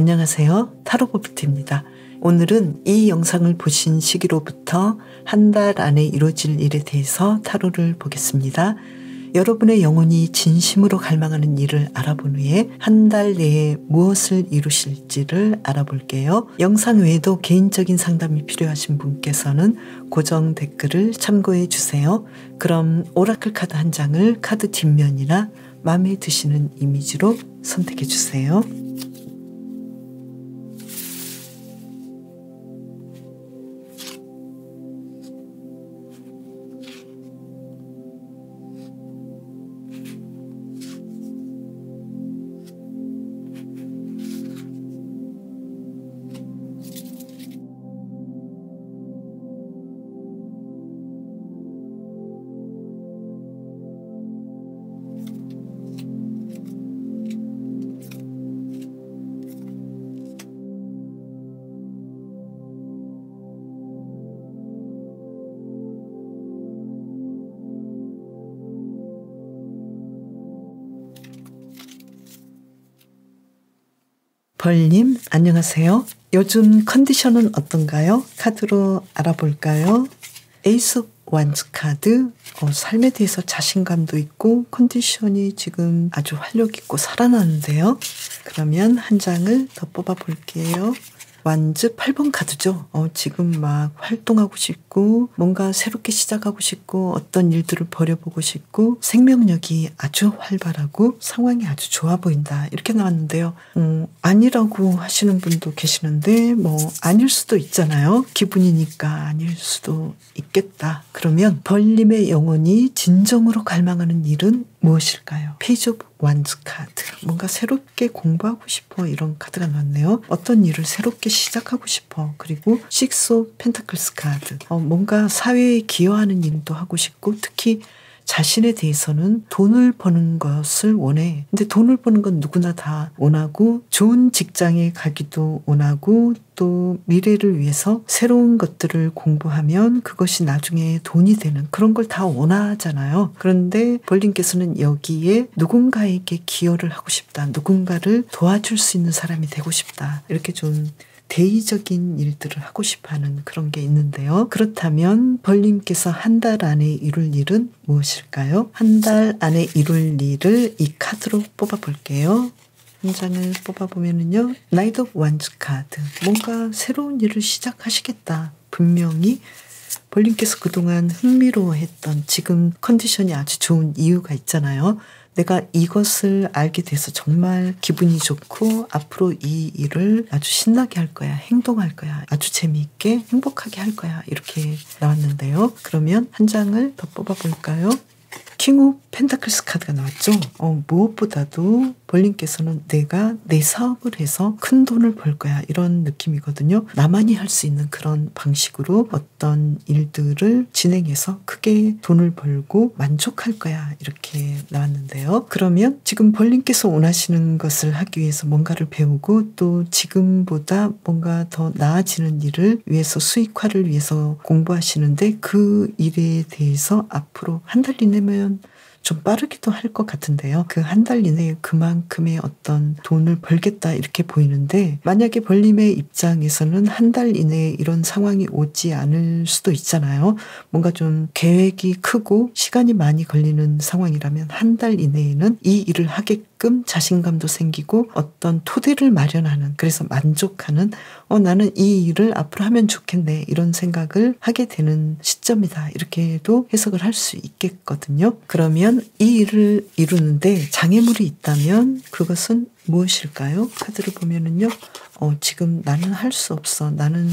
안녕하세요. 타로고비트입니다. 오늘은 이 영상을 보신 시기로부터 한 달 안에 이루어질 일에 대해서 타로를 보겠습니다. 여러분의 영혼이 진심으로 갈망하는 일을 알아본 후에 한 달 내에 무엇을 이루실지를 알아볼게요. 영상 외에도 개인적인 상담이 필요하신 분께서는 고정 댓글을 참고해 주세요. 그럼 오라클 카드 한 장을 카드 뒷면이나 마음에 드시는 이미지로 선택해 주세요. 벌님 안녕하세요. 요즘 컨디션은 어떤가요? 카드로 알아볼까요? 에이스 오브 완즈 카드, 삶에 대해서 자신감도 있고 컨디션이 지금 아주 활력 있고 살아나는데요. 그러면 한 장을 더 뽑아 볼게요. 완즈 8번 카드죠. 지금 막 활동하고 싶고 뭔가 새롭게 시작하고 싶고 어떤 일들을 벌여보고 싶고 생명력이 아주 활발하고 상황이 아주 좋아 보인다. 이렇게 나왔는데요. 아니라고 하시는 분도 계시는데 아닐 수도 있잖아요. 기분이니까 아닐 수도 있겠다. 그러면 벌님의 영혼이 진정으로 갈망하는 일은 무엇일까요? 페이지 오브 완즈 카드. 뭔가 새롭게 공부하고 싶어 이런 카드가 나왔네요. 어떤 일을 새롭게 시작하고 싶어. 그리고 식스 오브 펜타클스 카드. 뭔가 사회에 기여하는 일도 하고 싶고 특히 자신에 대해서는 돈을 버는 것을 원해. 근데 돈을 버는 건 누구나 다 원하고 좋은 직장에 가기도 원하고 또 미래를 위해서 새로운 것들을 공부하면 그것이 나중에 돈이 되는 그런 걸 다 원하잖아요. 그런데 벌님께서는 여기에 누군가에게 기여를 하고 싶다. 누군가를 도와줄 수 있는 사람이 되고 싶다. 이렇게 좀 대의적인 일들을 하고 싶어하는 그런 게 있는데요. 그렇다면 벌님께서 한 달 안에 이룰 일은 무엇일까요? 한 달 안에 이룰 일을 이 카드로 뽑아볼게요. 한 장을 뽑아보면은요. 나이트 오브 완즈 카드. 뭔가 새로운 일을 시작하시겠다. 분명히 벌님께서 그동안 흥미로워했던 지금 컨디션이 아주 좋은 이유가 있잖아요. 내가 이것을 알게 돼서 정말 기분이 좋고 앞으로 이 일을 아주 신나게 할 거야. 행동할 거야. 아주 재미있게 행복하게 할 거야. 이렇게 나왔는데요. 그러면 한 장을 더 뽑아볼까요? 킹 오브 펜타클스 카드가 나왔죠. 무엇보다도 벌님께서는 내가 내 사업을 해서 큰 돈을 벌 거야 이런 느낌이거든요. 나만이 할 수 있는 그런 방식으로 어떤 일들을 진행해서 크게 돈을 벌고 만족할 거야 이렇게 나왔는데요. 그러면 지금 벌님께서 원하시는 것을 하기 위해서 뭔가를 배우고 또 지금보다 뭔가 더 나아지는 일을 위해서 수익화를 위해서 공부하시는데 그 일에 대해서 앞으로 한 달 이내면 좀 빠르기도 할 것 같은데요. 그 한 달 이내에 그만큼의 어떤 돈을 벌겠다 이렇게 보이는데 만약에 벌님의 입장에서는 한 달 이내에 이런 상황이 오지 않을 수도 있잖아요. 뭔가 좀 계획이 크고 시간이 많이 걸리는 상황이라면 한 달 이내에는 이 일을 하게끔 자신감도 생기고 어떤 토대를 마련하는 그래서 만족하는 나는 이 일을 앞으로 하면 좋겠네 이런 생각을 하게 되는 시점이다 이렇게도 해석을 할 수 있겠거든요. 그러면 이 일을 이루는데 장애물이 있다면 그것은 무엇일까요? 카드를 보면은요. 지금 나는 할 수 없어. 나는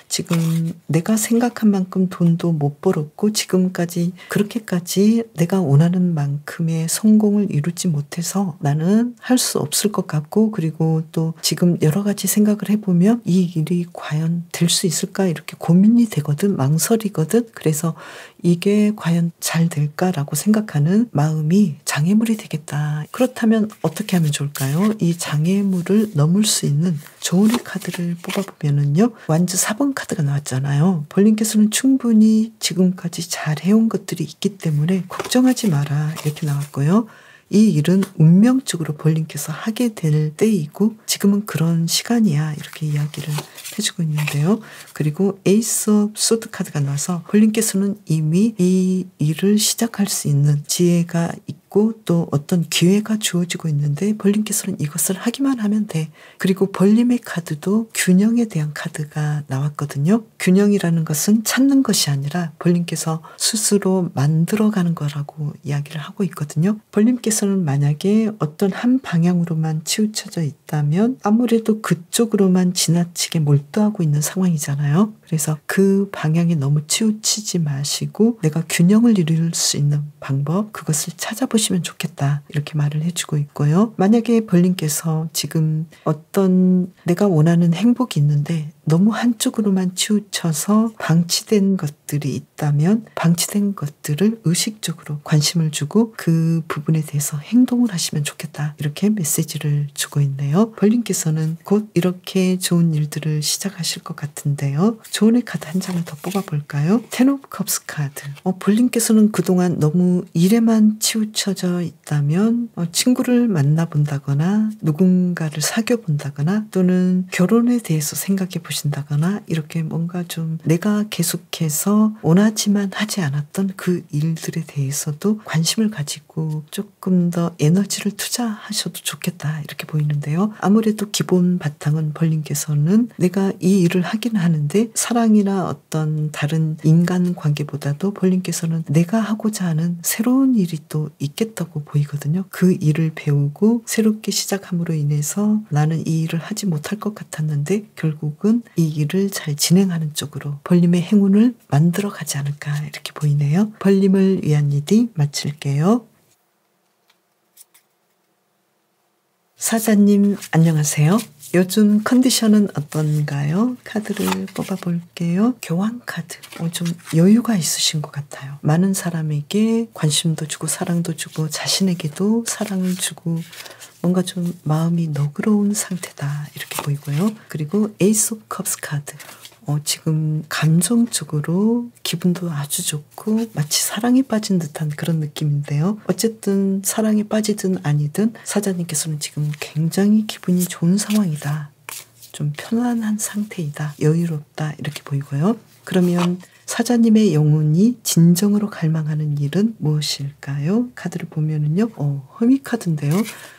지금 내가 생각한 만큼 돈도 못 벌었고 지금까지 그렇게까지 내가 원하는 만큼의 성공을 이루지 못해서 나는 할 수 없을 것 같고 그리고 또 지금 여러 가지 생각을 해보면 이 일이 과연 될 수 있을까 이렇게 고민이 되거든. 망설이거든. 그래서 이게 과연 잘 될까라고 생각하는 마음이 장애물이 되겠다. 그렇다면 어떻게 하면 좋을까요? 이 장애물을 넘을 수 있는 좋은 카드를 뽑아보면은요. 완즈 4번 카드가 나왔잖아요. 벌님께서는 충분히 지금까지 잘 해온 것들이 있기 때문에 걱정하지 마라 이렇게 나왔고요. 이 일은 운명적으로 볼님께서 하게 될 때이고 지금은 그런 시간이야 이렇게 이야기를 해주고 있는데요. 그리고 에이스 오브 소드 카드가 나와서 볼님께서는 이미 이 일을 시작할 수 있는 지혜가 있고 또 어떤 기회가 주어지고 있는데 볼님께서는 이것을 하기만 하면 돼. 그리고 볼님의 카드도 균형에 대한 카드가 나왔거든요. 균형이라는 것은 찾는 것이 아니라 볼님께서 스스로 만들어가는 거라고 이야기를 하고 있거든요. 볼님께서는 만약에 어떤 한 방향으로만 치우쳐져 있다면 아무래도 그쪽으로만 지나치게 몰두하고 있는 상황이잖아요. 그래서 그 방향에 너무 치우치지 마시고 내가 균형을 이룰 수 있는 방법 그것을 찾아보시면 좋겠다 이렇게 말을 해주고 있고요. 만약에 볼님께서 지금 어떤 내가 원하는 행복이 있는데 너무 한쪽으로만 치우쳐서 방치된 것들이 있다면 방치된 것들을 의식적으로 관심을 주고 그 부분에 대해서 행동을 하시면 좋겠다 이렇게 메시지를 주고 있네요. 볼님께서는 곧 이렇게 좋은 일들을 시작하실 것 같은데요. 조언의 카드 한 장을 더 뽑아볼까요? 텐 오브 컵스 카드. 볼님께서는 그동안 너무 일에만 치우쳐져 있다면 친구를 만나본다거나 누군가를 사귀어본다거나 또는 결혼에 대해서 생각해 보신다거나 이렇게 뭔가 좀 내가 계속해서 원하지만 하지 않았던 그 일들에 대해서도 관심을 가지고 조금 더 에너지를 투자하셔도 좋겠다 이렇게 보이는데요. 아무래도 기본 바탕은 볼님께서는 내가 이 일을 하긴 하는데 사랑이나 어떤 다른 인간관계보다도 볼님께서는 내가 하고자 하는 새로운 일이 또 있겠다고 보이거든요. 그 일을 배우고 새롭게 시작함으로 인해서 나는 이 일을 하지 못할 것 같았는데 결국은 이 일을 잘 진행하는 쪽으로 볼님의 행운을 만들어 가지 않을까 이렇게 보이네요. 볼님을 위한 리딩 마칠게요. 사자님 안녕하세요. 요즘 컨디션은 어떤가요? 카드를 뽑아볼게요. 교황 카드. 좀 여유가 있으신 것 같아요. 많은 사람에게 관심도 주고 사랑도 주고 자신에게도 사랑을 주고 뭔가 좀 마음이 너그러운 상태다 이렇게 보이고요. 그리고 에이스 오브 컵스 카드. 지금 감정적으로 기분도 아주 좋고 마치 사랑에 빠진 듯한 그런 느낌인데요. 어쨌든 사랑에 빠지든 아니든 사자님께서는 지금 굉장히 기분이 좋은 상황이다. 좀 편안한 상태이다. 여유롭다 이렇게 보이고요. 그러면 사자님의 영혼이 진정으로 갈망하는 일은 무엇일까요? 카드를 보면은요. 허미 카드인데요.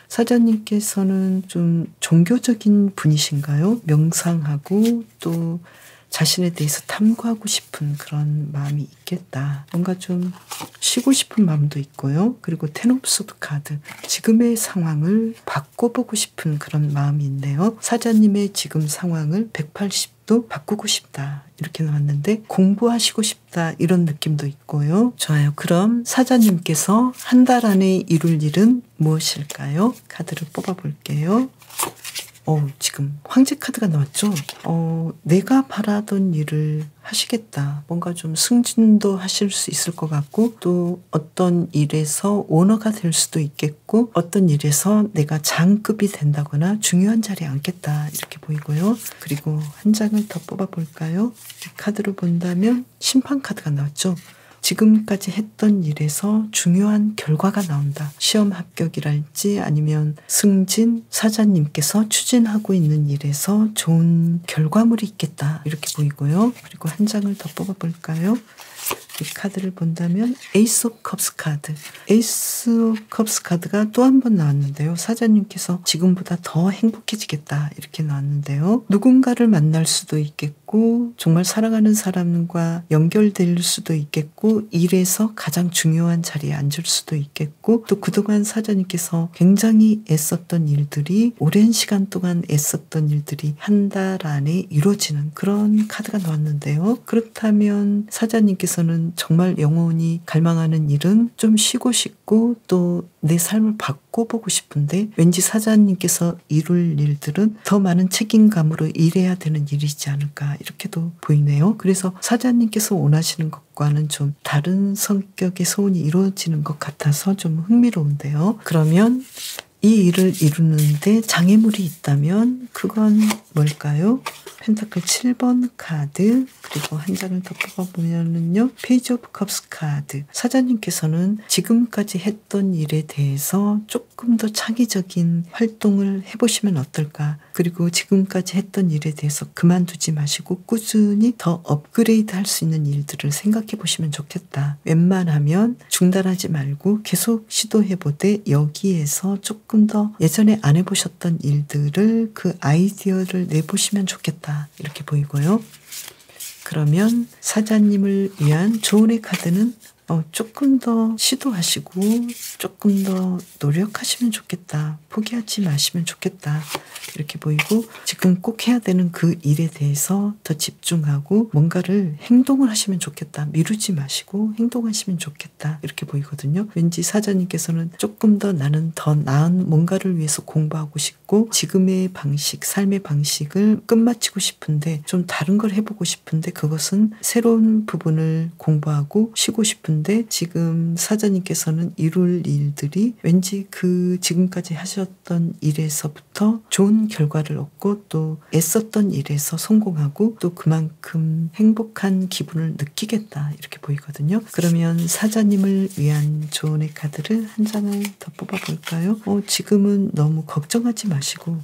사자님께서는 좀 종교적인 분이신가요? 명상하고 또 자신에 대해서 탐구하고 싶은 그런 마음이 있겠다. 뭔가 좀 쉬고 싶은 마음도 있고요. 그리고 텐 오브 소드 카드. 지금의 상황을 바꿔보고 싶은 그런 마음이 있네요. 사자님의 지금 상황을 180도 바꾸고 싶다. 이렇게 나왔는데 공부하시고 싶다 이런 느낌도 있고요. 좋아요. 그럼 사자님께서 한 달 안에 이룰 일은 무엇일까요? 카드를 뽑아볼게요. 지금 황제 카드가 나왔죠? 내가 바라던 일을 하시겠다. 뭔가 좀 승진도 하실 수 있을 것 같고 또 어떤 일에서 오너가 될 수도 있겠고 어떤 일에서 내가 장급이 된다거나 중요한 자리에 앉겠다 이렇게 보이고요. 그리고 한 장을 더 뽑아볼까요? 이 카드를 본다면 심판 카드가 나왔죠? 지금까지 했던 일에서 중요한 결과가 나온다. 시험 합격이랄지 아니면 승진, 사자님께서 추진하고 있는 일에서 좋은 결과물이 있겠다. 이렇게 보이고요. 그리고 한 장을 더 뽑아볼까요? 이 카드를 본다면 에이스 오브 컵스 카드. 에이스 오브 컵스 카드가 또 한 번 나왔는데요. 사자님께서 지금보다 더 행복해지겠다 이렇게 나왔는데요. 누군가를 만날 수도 있겠고 정말 사랑하는 사람과 연결될 수도 있겠고 일에서 가장 중요한 자리에 앉을 수도 있겠고 또 그동안 사자님께서 굉장히 애썼던 일들이 오랜 시간 동안 애썼던 일들이 한 달 안에 이루어지는 그런 카드가 나왔는데요. 그렇다면 사자님께서는 정말 영원히 갈망하는 일은 좀 쉬고 싶고 또 내 삶을 바꿔보고 싶은데 왠지 사자님께서 이룰 일들은 더 많은 책임감으로 일해야 되는 일이지 않을까 이렇게도 보이네요. 그래서 사자님께서 원하시는 것과는 좀 다른 성격의 소원이 이루어지는 것 같아서 좀 흥미로운데요. 그러면 이 일을 이루는데 장애물이 있다면 그건 뭘까요? 펜타클 7번 카드, 그리고 한 장을 더 뽑아보면은요, 페이지 오브 컵스 카드. 사자님께서는 지금까지 했던 일에 대해서 조금 더 창의적인 활동을 해보시면 어떨까. 그리고 지금까지 했던 일에 대해서 그만두지 마시고 꾸준히 더 업그레이드 할 수 있는 일들을 생각해 보시면 좋겠다. 웬만하면 중단하지 말고 계속 시도해보되 여기에서 조금 더 예전에 안 해보셨던 일들을 그 아이디어를 내보시면 좋겠다. 이렇게 보이고요. 그러면 사자님을 위한 조언의 카드는 조금 더 시도하시고 조금 더 노력하시면 좋겠다. 포기하지 마시면 좋겠다. 이렇게 보이고 지금 꼭 해야 되는 그 일에 대해서 더 집중하고 뭔가를 행동을 하시면 좋겠다. 미루지 마시고 행동하시면 좋겠다. 이렇게 보이거든요. 왠지 사자님께서는 조금 더 나는 더 나은 뭔가를 위해서 공부하고 싶고 지금의 방식, 삶의 방식을 끝마치고 싶은데 좀 다른 걸 해보고 싶은데 그것은 새로운 부분을 공부하고 쉬고 싶은데 지금 사자님께서는 이룰 일들이 왠지 그 지금까지 하셨던 일에서부터 좋은 결과를 얻고 또 애썼던 일에서 성공하고 또 그만큼 행복한 기분을 느끼겠다 이렇게 보이거든요. 그러면 사자님을 위한 조언의 카드를 한 장을 더 뽑아볼까요? 지금은 너무 걱정하지 마시고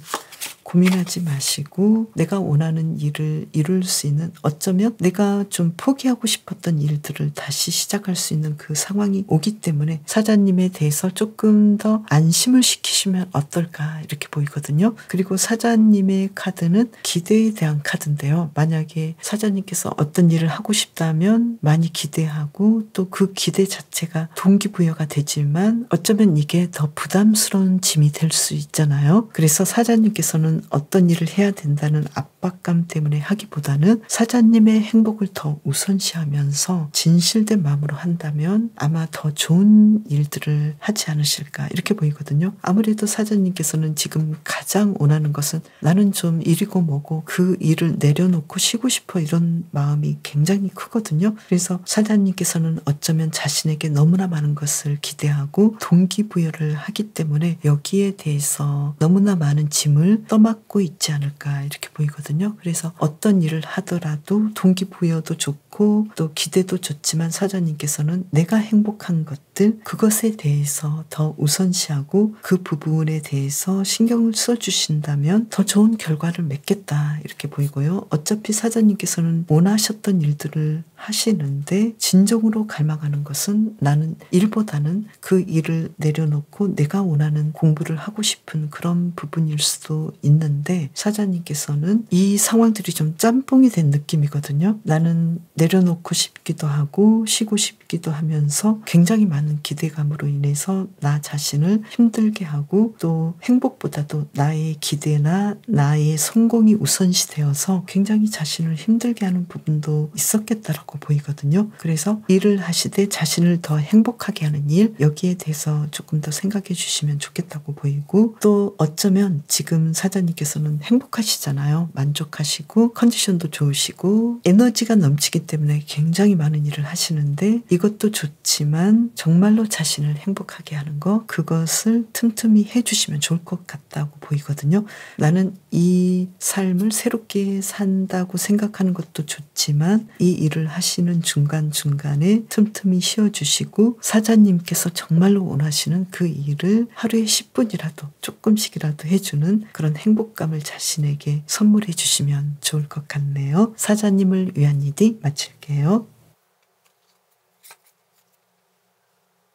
고민하지 마시고 내가 원하는 일을 이룰 수 있는 어쩌면 내가 좀 포기하고 싶었던 일들을 다시 시작할 수 있는 그 상황이 오기 때문에 사자님에 대해서 조금 더 안심을 시키시면 어떨까 이렇게 보이거든요. 그리고 사자님의 카드는 기대에 대한 카드인데요. 만약에 사자님께서 어떤 일을 하고 싶다면 많이 기대하고 또 그 기대 자체가 동기부여가 되지만 어쩌면 이게 더 부담스러운 짐이 될 수 있잖아요. 그래서 사자님께서는 어떤 일을 해야 된다는 압박감 때문에 하기보다는 사자님의 행복을 더 우선시하면서 진실된 마음으로 한다면 아마 더 좋은 일들을 하지 않으실까 이렇게 보이거든요. 아무래도 사자님께서는 지금 가장 원하는 것은 나는 좀 일이고 뭐고 그 일을 내려놓고 쉬고 싶어 이런 마음이 굉장히 크거든요. 그래서 사자님께서는 어쩌면 자신에게 너무나 많은 것을 기대하고 동기부여를 하기 때문에 여기에 대해서 너무나 많은 짐을 떠맡고 있지 않을까 이렇게 보이거든요. 그래서 어떤 일을 하더라도 동기부여도 좋고 또 기대도 좋지만 사자님께서는 내가 행복한 것들 그것에 대해서 더 우선시하고 그 부분에 대해서 신경을 써주신다면 더 좋은 결과를 맺겠다 이렇게 보이고요. 어차피 사자님께서는 원하셨던 일들을 하시는데 진정으로 갈망하는 것은 나는 일보다는 그 일을 내려놓고 내가 원하는 공부를 하고 싶은 그런 부분일 수도 있는데 사자님께서는 이 상황들이 좀 짬뽕이 된 느낌이거든요. 나는 내려놓고 싶기도 하고 쉬고 싶기도 하면서 굉장히 많은 기대감으로 인해서 나 자신을 힘들게 하고 또 행복보다도 나의 기대나 나의 성공이 우선시 되어서 굉장히 자신을 힘들게 하는 부분도 있었겠다라고 보이거든요. 그래서 일을 하시되 자신을 더 행복하게 하는 일 여기에 대해서 조금 더 생각해 주시면 좋겠다고 보이고 또 어쩌면 지금 사자님께서는 행복하시잖아요. 만족하시고 컨디션도 좋으시고 에너지가 넘치기 때문에 굉장히 많은 일을 하시는데 이것도 좋지만 정말로 자신을 행복하게 하는 거 그것을 틈틈이 해주시면 좋을 것 같다고 보이거든요. 나는 이 삶을 새롭게 산다고 생각하는 것도 좋지만 이 일을 하시는 중간중간에 틈틈이 쉬어주시고 사자님께서 정말로 원하시는 그 일을 하루에 10분이라도 조금씩이라도 해주는 그런 행복감을 자신에게 선물해 주시면 좋을 것 같네요. 사자님을 위한 리딩 마칠게요.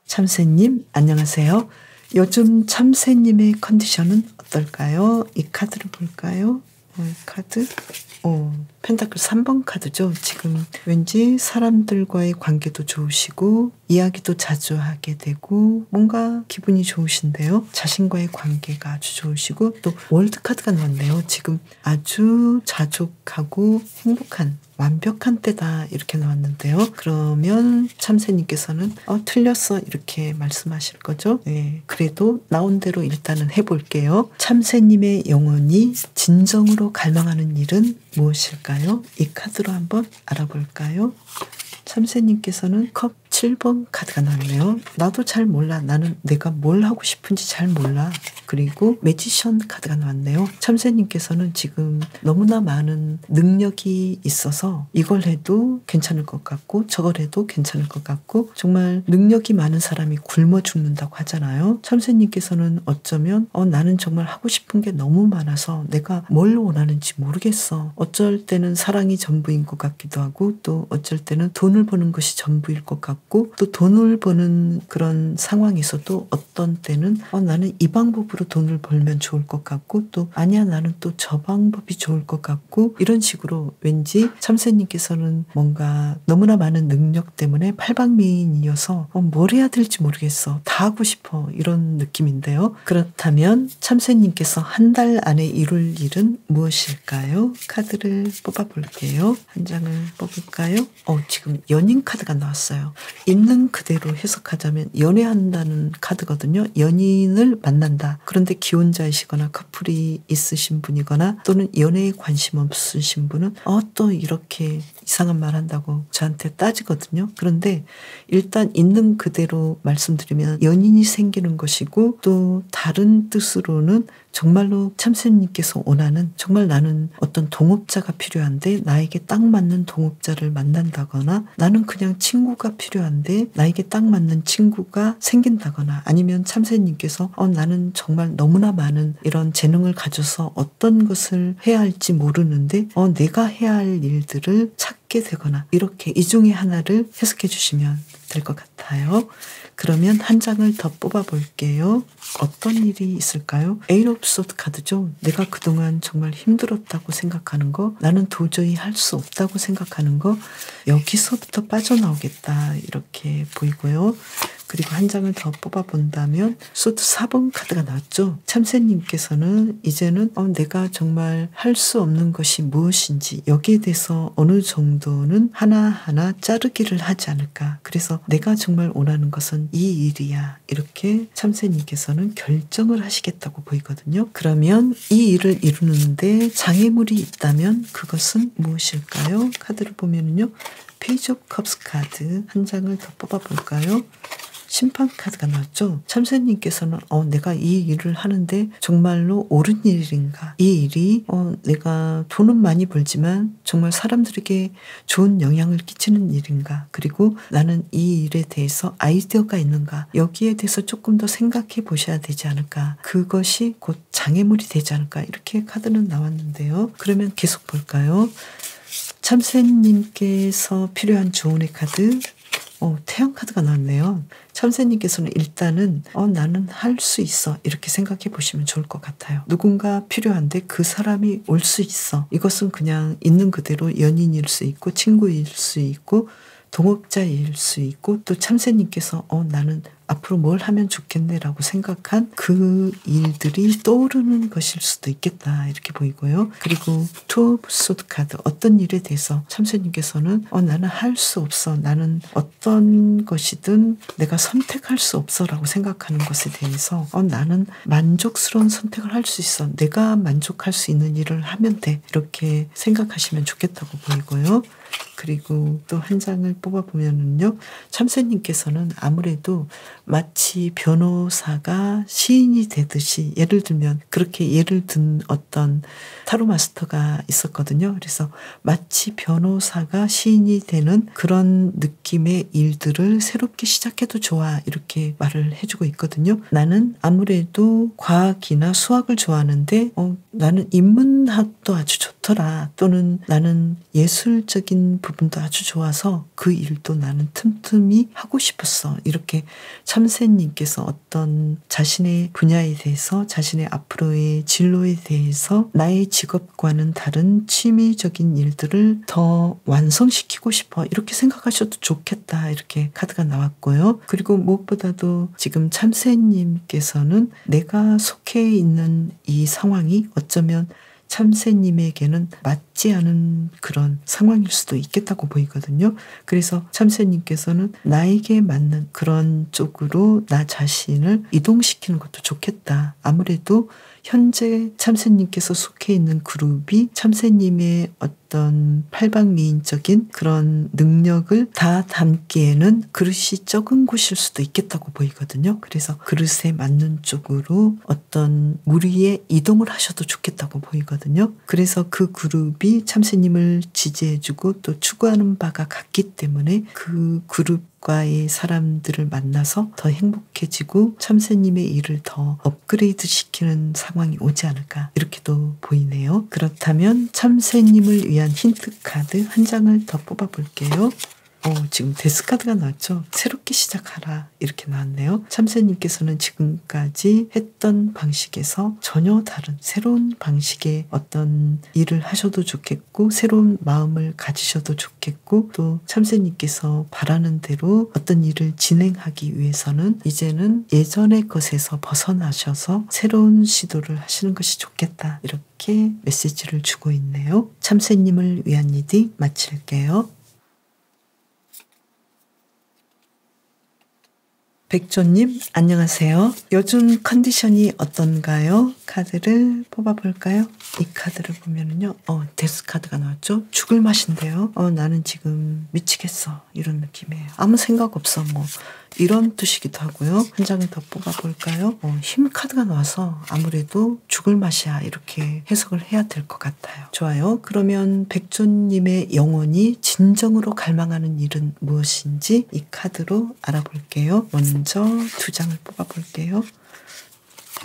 참새님 안녕하세요. 요즘 참새님의 컨디션은 어떨까요? 이 카드를 볼까요? 카드? 펜타클 3번 카드죠. 지금 왠지 사람들과의 관계도 좋으시고 이야기도 자주 하게 되고 뭔가 기분이 좋으신데요. 자신과의 관계가 아주 좋으시고 또 월드 카드가 나왔네요. 지금 아주 자족하고 행복한 완벽한 때다 이렇게 나왔는데요. 그러면 참새님께서는 틀렸어 이렇게 말씀하실 거죠. 네, 그래도 나온 대로 일단은 해볼게요. 참새님의 영혼이 진정으로 갈망하는 일은 무엇일까요? 이 카드로 한번 알아볼까요? 참새님께서는 컵 7번 카드가 나왔네요. 나도 잘 몰라. 나는 내가 뭘 하고 싶은지 잘 몰라. 그리고 매지션 카드가 나왔네요. 참새님께서는 지금 너무나 많은 능력이 있어서 이걸 해도 괜찮을 것 같고 저걸 해도 괜찮을 것 같고 정말 능력이 많은 사람이 굶어 죽는다고 하잖아요. 참새님께서는 어쩌면 나는 정말 하고 싶은 게 너무 많아서 내가 뭘 원하는지 모르겠어. 어쩔 때는 사랑이 전부인 것 같기도 하고 또 어쩔 때는 돈을 버는 것이 전부일 것 같고 또 돈을 버는 그런 상황에서도 어떤 때는 나는 이 방법으로 돈을 벌면 좋을 것 같고 또 아니야 나는 또 저 방법이 좋을 것 같고 이런 식으로 왠지 참새님께서는 뭔가 너무나 많은 능력 때문에 팔방미인이어서 뭘 해야 될지 모르겠어. 다 하고 싶어. 이런 느낌인데요. 그렇다면 참새님께서 한 달 안에 이룰 일은 무엇일까요? 카드를 뽑아볼게요. 한 장을 뽑을까요? 지금 연인 카드가 나왔어요. 있는 그대로 해석하자면 연애한다는 카드거든요. 연인을 만난다. 그런데 기혼자이시거나 커플이 있으신 분이거나 또는 연애에 관심 없으신 분은 또 이렇게 이상한 말 한다고 저한테 따지거든요. 그런데 일단 있는 그대로 말씀드리면 연인이 생기는 것이고 또 다른 뜻으로는 정말로 참새님께서 원하는 정말 나는 어떤 동업자가 필요한데 나에게 딱 맞는 동업자를 만난다거나 나는 그냥 친구가 필요한데 나에게 딱 맞는 친구가 생긴다거나 아니면 참새님께서 나는 정말 너무나 많은 이런 재능을 가져서 어떤 것을 해야 할지 모르는데 내가 해야 할 일들을 찾게 되거나 이렇게 이 중에 하나를 해석해 주시면 될 것 같아요. 그러면 한 장을 더 뽑아볼게요. 어떤 일이 있을까요? 에잇 오브 소드 카드죠. 내가 그동안 정말 힘들었다고 생각하는 거, 나는 도저히 할 수 없다고 생각하는 거, 여기서부터 빠져나오겠다 이렇게 보이고요. 그리고 한 장을 더 뽑아본다면 소드 4번 카드가 나왔죠. 참새님께서는 이제는 내가 정말 할 수 없는 것이 무엇인지 여기에 대해서 어느 정도는 하나하나 자르기를 하지 않을까. 그래서 내가 정말 원하는 것은 이 일이야. 이렇게 참새님께서는 결정을 하시겠다고 보이거든요. 그러면 이 일을 이루는데 장애물이 있다면 그것은 무엇일까요? 카드를 보면은요. 페이지 오브 컵스 카드 한 장을 더 뽑아볼까요? 심판 카드가 나왔죠. 참새님께서는 내가 이 일을 하는데 정말로 옳은 일인가? 이 일이 내가 돈은 많이 벌지만 정말 사람들에게 좋은 영향을 끼치는 일인가? 그리고 나는 이 일에 대해서 아이디어가 있는가? 여기에 대해서 조금 더 생각해 보셔야 되지 않을까? 그것이 곧 장애물이 되지 않을까? 이렇게 카드는 나왔는데요. 그러면 계속 볼까요? 참새님께서 필요한 조언의 카드 태양 카드가 나왔네요. 참새님께서는 일단은 나는 할 수 있어 이렇게 생각해 보시면 좋을 것 같아요. 누군가 필요한데 그 사람이 올 수 있어. 이것은 그냥 있는 그대로 연인일 수 있고 친구일 수 있고 동업자일 수 있고 또 참새님께서 나는 앞으로 뭘 하면 좋겠네라고 생각한 그 일들이 떠오르는 것일 수도 있겠다 이렇게 보이고요. 그리고 투 오브 소드 카드 어떤 일에 대해서 참새님께서는 나는 할 수 없어. 나는 어떤 것이든 내가 선택할 수 없어라고 생각하는 것에 대해서 나는 만족스러운 선택을 할 수 있어. 내가 만족할 수 있는 일을 하면 돼. 이렇게 생각하시면 좋겠다고 보이고요. 그리고 또 한 장을 뽑아보면은요. 참새님께서는 아무래도 마치 변호사가 시인이 되듯이 예를 들면 그렇게 예를 든 어떤 타로 마스터가 있었거든요. 그래서 마치 변호사가 시인이 되는 그런 느낌의 일들을 새롭게 시작해도 좋아 이렇게 말을 해주고 있거든요. 나는 아무래도 과학이나 수학을 좋아하는데 나는 인문학도 아주 좋더라. 또는 나는 예술적인 부분도 아주 좋아서 그 일도 나는 틈틈이 하고 싶었어. 이렇게 참새님께서 어떤 자신의 분야에 대해서 자신의 앞으로의 진로에 대해서 나의 직업과는 다른 취미적인 일들을 더 완성시키고 싶어. 이렇게 생각하셔도 좋겠다. 이렇게 카드가 나왔고요. 그리고 무엇보다도 지금 참새님께서는 내가 속해 있는 이 상황이 어쩌면 참새님에게는 맞지 않은 그런 상황일 수도 있겠다고 보이거든요. 그래서 참새님께서는 나에게 맞는 그런 쪽으로 나 자신을 이동시키는 것도 좋겠다. 아무래도 현재 참새님께서 속해 있는 그룹이 참새님의 어떤 어떤 팔방미인적인 그런 능력을 다 담기에는 그릇이 적은 곳일 수도 있겠다고 보이거든요. 그래서 그릇에 맞는 쪽으로 어떤 무리에 이동을 하셔도 좋겠다고 보이거든요. 그래서 그 그룹이 참새님을 지지해주고 또 추구하는 바가 같기 때문에 그 그룹과의 사람들을 만나서 더 행복해지고 참새님의 일을 더 업그레이드 시키는 상황이 오지 않을까 이렇게도 보이네요. 그렇다면 참새님을 위한 힌트 카드 한 장을 더 뽑아 볼게요. 지금 데스카드가 나왔죠. 새롭게 시작하라 이렇게 나왔네요. 참새님께서는 지금까지 했던 방식에서 전혀 다른 새로운 방식의 어떤 일을 하셔도 좋겠고 새로운 마음을 가지셔도 좋겠고 또 참새님께서 바라는 대로 어떤 일을 진행하기 위해서는 이제는 예전의 것에서 벗어나셔서 새로운 시도를 하시는 것이 좋겠다 이렇게 메시지를 주고 있네요. 참새님을 위한 리딩 마칠게요. 백조님 안녕하세요. 요즘 컨디션이 어떤가요? 카드를 뽑아볼까요? 이 카드를 보면은요. 데스카드가 나왔죠. 죽을 맛인데요. 나는 지금 미치겠어 이런 느낌이에요. 아무 생각 없어 뭐 이런 뜻이기도 하고요. 한 장을 더 뽑아볼까요? 힘 카드가 나와서 아무래도 죽을 맛이야 이렇게 해석을 해야 될 것 같아요. 좋아요. 그러면 백조님의 영혼이 진정으로 갈망하는 일은 무엇인지 이 카드로 알아볼게요. 먼저 두 장을 뽑아볼게요.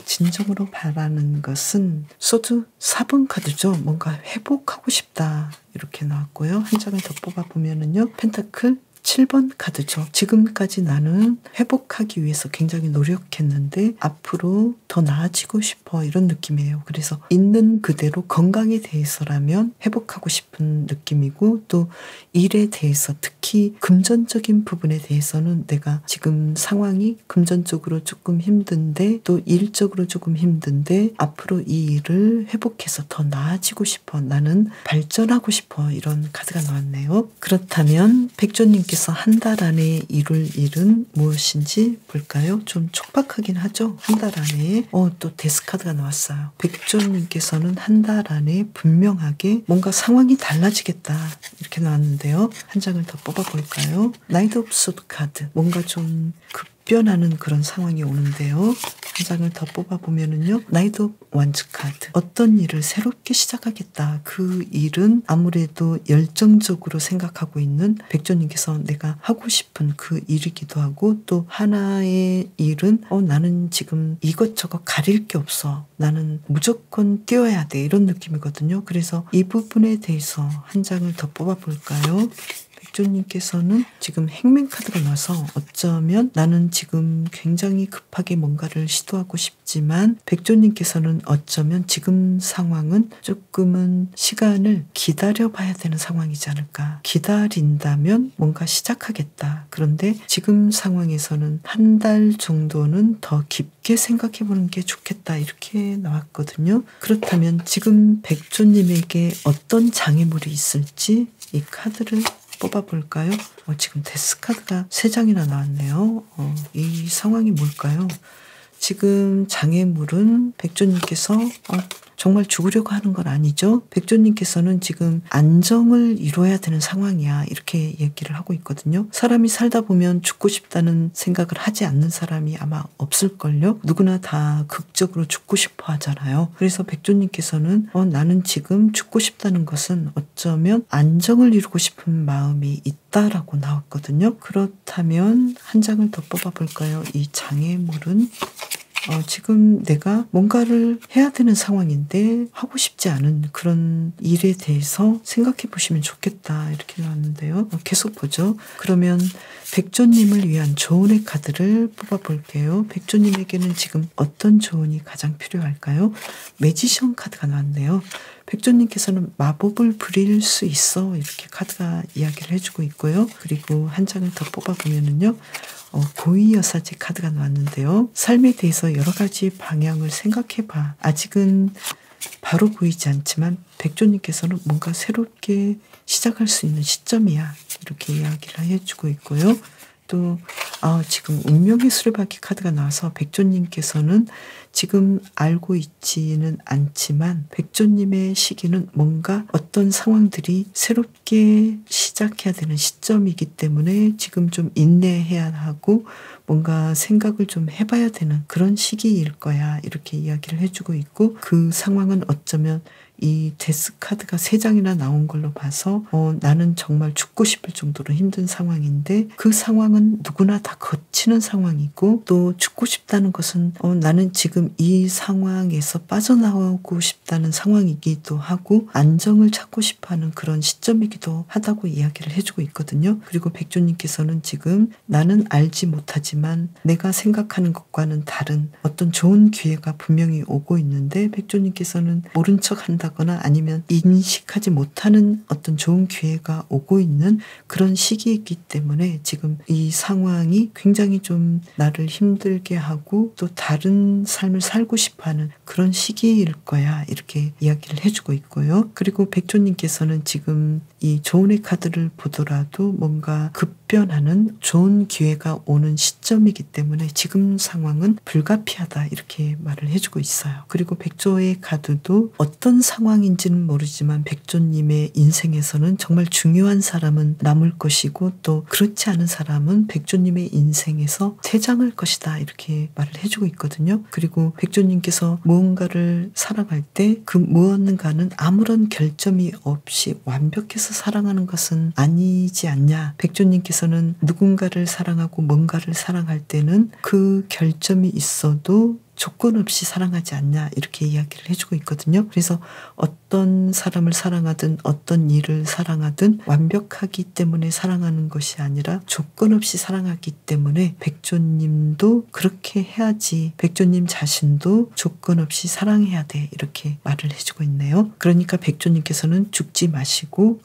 진정으로 바라는 것은 소드 4번 카드죠. 뭔가 회복하고 싶다 이렇게 나왔고요. 한 장을 더 뽑아보면은요. 펜타클 7번 카드죠. 지금까지 나는 회복하기 위해서 굉장히 노력했는데 앞으로 더 나아지고 싶어 이런 느낌이에요. 그래서 있는 그대로 건강에 대해서라면 회복하고 싶은 느낌이고 또 일에 대해서 특히 금전적인 부분에 대해서는 내가 지금 상황이 금전적으로 조금 힘든데 또 일적으로 조금 힘든데 앞으로 이 일을 회복해서 더 나아지고 싶어 나는 발전하고 싶어 이런 카드가 나왔네요. 그렇다면 백조님께서 한 달 안에 이룰 일은 무엇인지 볼까요? 좀 촉박하긴 하죠. 한 달 안에 또 데스카드가 나왔어요. 백조님께서는 한 달 안에 분명하게 뭔가 상황이 달라지겠다 이렇게 나왔는데요. 한 장을 더 뽑아볼까요? 나이트 오브 소드 카드 뭔가 좀 급변하는 그런 상황이 오는데요. 한 장을 더 뽑아보면은요. 나이트 오브 완즈 카드 어떤 일을 새롭게 시작하겠다. 그 일은 아무래도 열정적으로 생각하고 있는 백조님께서 내가 하고 싶은 그 일이기도 하고 또 하나의 일은 나는 지금 이것저것 가릴 게 없어. 나는 무조건 뛰어야 돼. 이런 느낌이거든요. 그래서 이 부분에 대해서 한 장을 더 뽑아볼까요? 백조님께서는 지금 행맨 카드가 나와서 어쩌면 나는 지금 굉장히 급하게 뭔가를 시도하고 싶지만 백조님께서는 어쩌면 지금 상황은 조금은 시간을 기다려봐야 되는 상황이지 않을까. 기다린다면 뭔가 시작하겠다. 그런데 지금 상황에서는 한 달 정도는 더 깊게 생각해보는 게 좋겠다. 이렇게 나왔거든요. 그렇다면 지금 백조님에게 어떤 장애물이 있을지 이 카드를 뽑아볼까요? 지금 데스카드가 3장이나 나왔네요. 이 상황이 뭘까요? 지금 장애물은 백조님께서 정말 죽으려고 하는 건 아니죠. 백조님께서는 지금 안정을 이뤄야 되는 상황이야 이렇게 얘기를 하고 있거든요. 사람이 살다 보면 죽고 싶다는 생각을 하지 않는 사람이 아마 없을걸요. 누구나 다 극적으로 죽고 싶어 하잖아요. 그래서 백조님께서는 나는 지금 죽고 싶다는 것은 어쩌면 안정을 이루고 싶은 마음이 있다라고 나왔거든요. 그렇다면 한 장을 더 뽑아볼까요? 이 장애물은 지금 내가 뭔가를 해야 되는 상황인데 하고 싶지 않은 그런 일에 대해서 생각해 보시면 좋겠다 이렇게 나왔는데요. 계속 보죠. 그러면 백조님을 위한 조언의 카드를 뽑아볼게요. 백조님에게는 지금 어떤 조언이 가장 필요할까요? 매지션 카드가 나왔네요. 백조님께서는 마법을 부릴 수 있어 이렇게 카드가 이야기를 해주고 있고요. 그리고 한 장을 더 뽑아보면은요. 고위여사제 카드가 나왔는데요. 삶에 대해서 여러 가지 방향을 생각해봐. 아직은 바로 보이지 않지만 백조님께서는 뭔가 새롭게 시작할 수 있는 시점이야. 이렇게 이야기를 해주고 있고요. 또 지금 운명의 수레바퀴 카드가 나와서 백조님께서는 지금 알고 있지는 않지만 백조님의 시기는 뭔가 어떤 상황들이 새롭게 시작해야 되는 시점이기 때문에 지금 좀 인내해야 하고 뭔가 생각을 좀 해봐야 되는 그런 시기일 거야, 이렇게 이야기를 해주고 있고, 그 상황은 어쩌면 이 데스 카드가 3장이나 나온 걸로 봐서 나는 정말 죽고 싶을 정도로 힘든 상황인데 그 상황은 누구나 다 거치는 상황이고, 또 죽고 싶다는 것은 나는 지금 이 상황에서 빠져나오고 싶다는 상황이기도 하고 안정을 찾고 싶어하는 그런 시점이기도 하다고 이야기를 해주고 있거든요. 그리고 백조님께서는 지금 나는 알지 못하지만 내가 생각하는 것과는 다른 어떤 좋은 기회가 분명히 오고 있는데, 백조님께서는 모른 척 한다거나 아니면 인식하지 못하는 어떤 좋은 기회가 오고 있는 그런 시기이기 때문에 지금 이 상황이 굉장히 좀 나를 힘들게 하고 또 다른 삶을 살고 싶어하는 그런 시기일 거야, 이렇게 이야기를 해주고 있고요. 그리고 백조님께서는 지금 이 조언의 카드를 보더라도 뭔가 급변하는 좋은 기회가 오는 시점이기 때문에 지금 상황은 불가피하다, 이렇게 말을 해주고 있어요. 그리고 백조의 카드도 어떤 상황인지는 모르지만 백조님의 인생에서는 정말 중요한 사람은 남을 것이고 또 그렇지 않은 사람은 백조님의 인생에서 퇴장할 것이다, 이렇게 말을 해주고 있거든요. 그리고 백조님께서 무언가를 살아갈 때 그 무언가는 아무런 결점이 없이 완벽해서 사랑하는 것은 아니지 않냐. 백조님께서는 누군가를 사랑하고 뭔가를 사랑할 때는 그 결점이 있어도 조건 없이 사랑하지 않냐, 이렇게 이야기를 해주고 있거든요. 그래서 어떤 사람을 사랑하든 어떤 일을 사랑하든 완벽하기 때문에 사랑하는 것이 아니라 조건 없이 사랑하기 때문에 백조님도 그렇게 해야지, 백조님 자신도 조건 없이 사랑해야 돼, 이렇게 말을 해주고 있네요. 그러니까 백조님께서는 죽지 마시고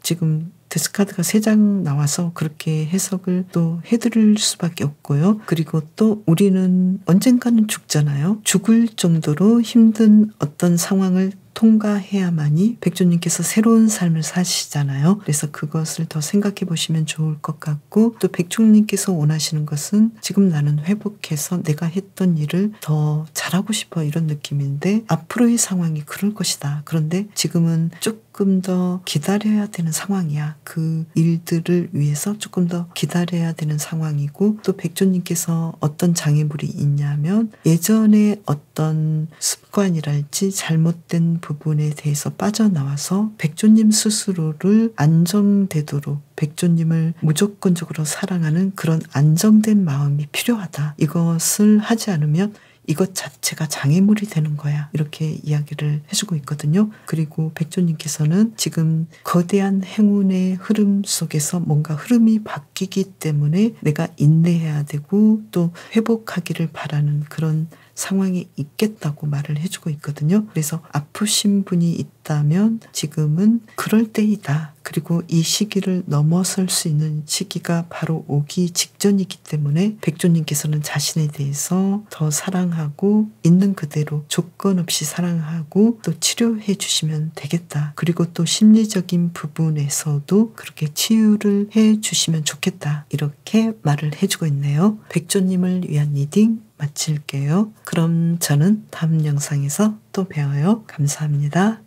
지금 데스카드가 3장 나와서 그렇게 해석을 또 해드릴 수밖에 없고요. 그리고 또 우리는 언젠가는 죽잖아요. 죽을 정도로 힘든 어떤 상황을 통과해야만이 백조님께서 새로운 삶을 사시잖아요. 그래서 그것을 더 생각해 보시면 좋을 것 같고, 또 백조님께서 원하시는 것은 지금 나는 회복해서 내가 했던 일을 더 잘하고 싶어, 이런 느낌인데 앞으로의 상황이 그럴 것이다. 그런데 지금은 조금 더 기다려야 되는 상황이야. 그 일들을 위해서 조금 더 기다려야 되는 상황이고, 또 백조님께서 어떤 장애물이 있냐면 예전에 어떤 습관이랄지 잘못된 부분에 대해서 빠져나와서 백조님 스스로를 안정되도록 백조님을 무조건적으로 사랑하는 그런 안정된 마음이 필요하다. 이것을 하지 않으면 이것 자체가 장애물이 되는 거야, 이렇게 이야기를 해주고 있거든요. 그리고 백조님께서는 지금 거대한 행운의 흐름 속에서 뭔가 흐름이 바뀌기 때문에 내가 인내해야 되고 또 회복하기를 바라는 그런 상황이 있겠다고 말을 해주고 있거든요. 그래서 아프신 분이 있다면 지금은 그럴 때이다. 그리고 이 시기를 넘어설 수 있는 시기가 바로 오기 직전이기 때문에 백조님께서는 자신에 대해서 더 사랑하고 있는 그대로 조건 없이 사랑하고 또 치료해 주시면 되겠다. 그리고 또 심리적인 부분에서도 그렇게 치유를 해 주시면 좋겠다, 이렇게 말을 해주고 있네요. 백조님을 위한 리딩 마칠게요. 그럼 저는 다음 영상에서 또 뵈어요. 감사합니다.